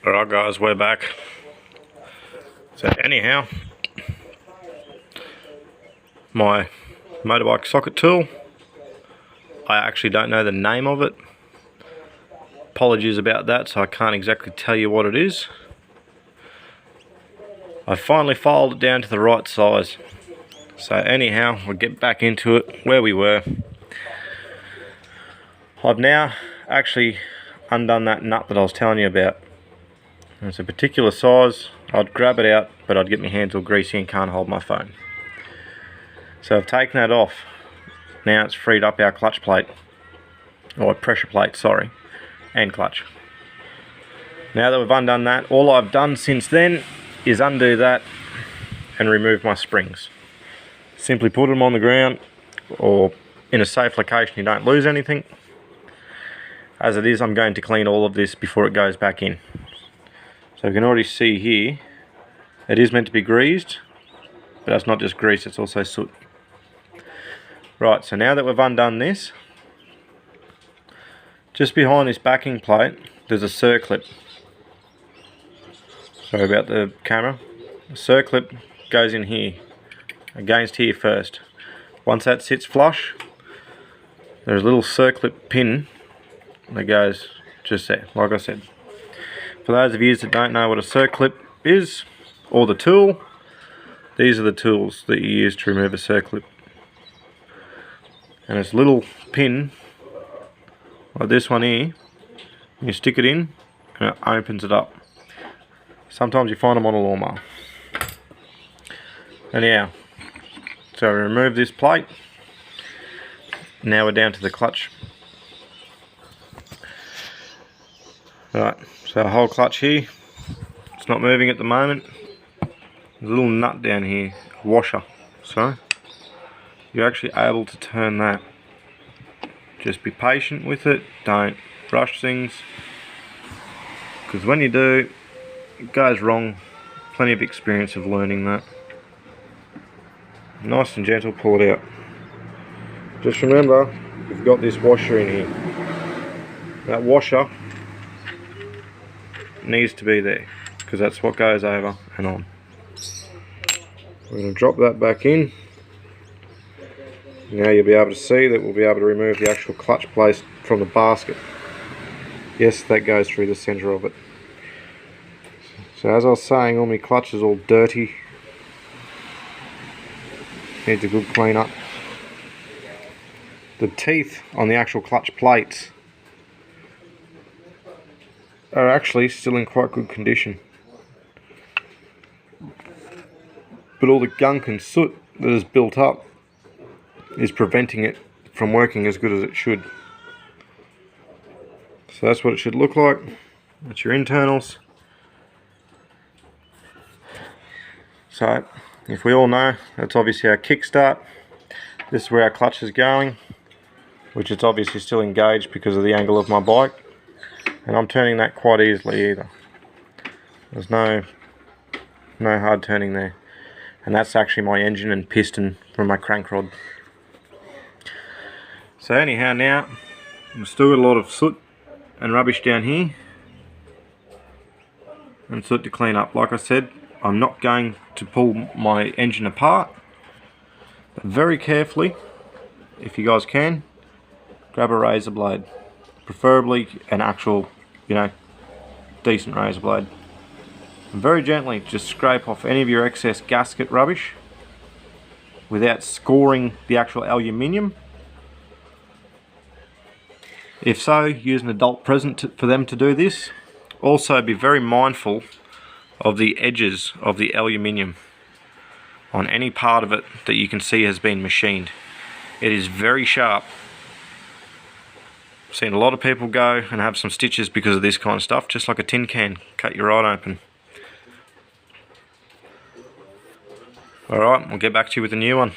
Alright guys, we're back. So anyhow, my motorbike socket tool, I actually don't know the name of it. Apologies about that, so I can't exactly tell you what it is. I finally filed it down to the right size. So anyhow, we'll get back into it where we were. I've now actually undone that nut that I was telling you about. It's a particular size. I'd grab it out, but I'd get my hands all greasy and can't hold my phone. So I've taken that off. Now it's freed up our clutch plate, or pressure plate, sorry, and clutch. Now that we've undone that, all I've done since then is undo that and remove my springs. Simply put them on the ground or in a safe location you don't lose anything. As it is, I'm going to clean all of this before it goes back in. So you can already see here, it is meant to be greased, but that's not just grease, it's also soot. Right, so now that we've undone this, just behind this backing plate, there's a circlip. Sorry about the camera. The circlip goes in here, against here first. Once that sits flush, there's a little circlip pin that goes just there, like I said. For those of you that don't know what a circlip is, or the tool, these are the tools that you use to remove a circlip. And it's a little pin, like this one here, you stick it in and it opens it up. Sometimes you find them on a lawnmower. Anyhow, so we remove this plate. Now we're down to the clutch. Right, so our whole clutch here, it's not moving at the moment. There's a little nut down here, a washer, so you're actually able to turn that. Just be patient with it, don't rush things, because when you do, it goes wrong. Plenty of experience of learning that. Nice and gentle, pull it out. Just remember, you've got this washer in here. That washer needs to be there, because that's what goes over and on. We're going to drop that back in. Now you'll be able to see that we'll be able to remove the actual clutch plate from the basket. Yes, that goes through the centre of it. So as I was saying, all my clutch is all dirty. Needs a good clean up. The teeth on the actual clutch plates are actually still in quite good condition. But all the gunk and soot that is built up is preventing it from working as good as it should. So that's what it should look like. That's your internals. So, if we all know, that's obviously our kickstart. This is where our clutch is going, which it's obviously still engaged because of the angle of my bike. And I'm turning that quite easily either. There's no hard turning there. And that's actually my engine and piston from my crank rod. So anyhow, now we've still got a lot of soot and rubbish down here and soot to clean up. Like I said, I'm not going to pull my engine apart, but very carefully, if you guys can, grab a razor blade, preferably an actual, decent razor blade, and very gently just scrape off any of your excess gasket rubbish without scoring the actual aluminium. If so, use an adult present for them to do this. Also be very mindful of the edges of the aluminium on any part of it that you can see has been machined. It is very sharp. I've seen a lot of people go and have some stitches because of this kind of stuff, just like a tin can, cut you right open. Alright, we'll get back to you with a new one.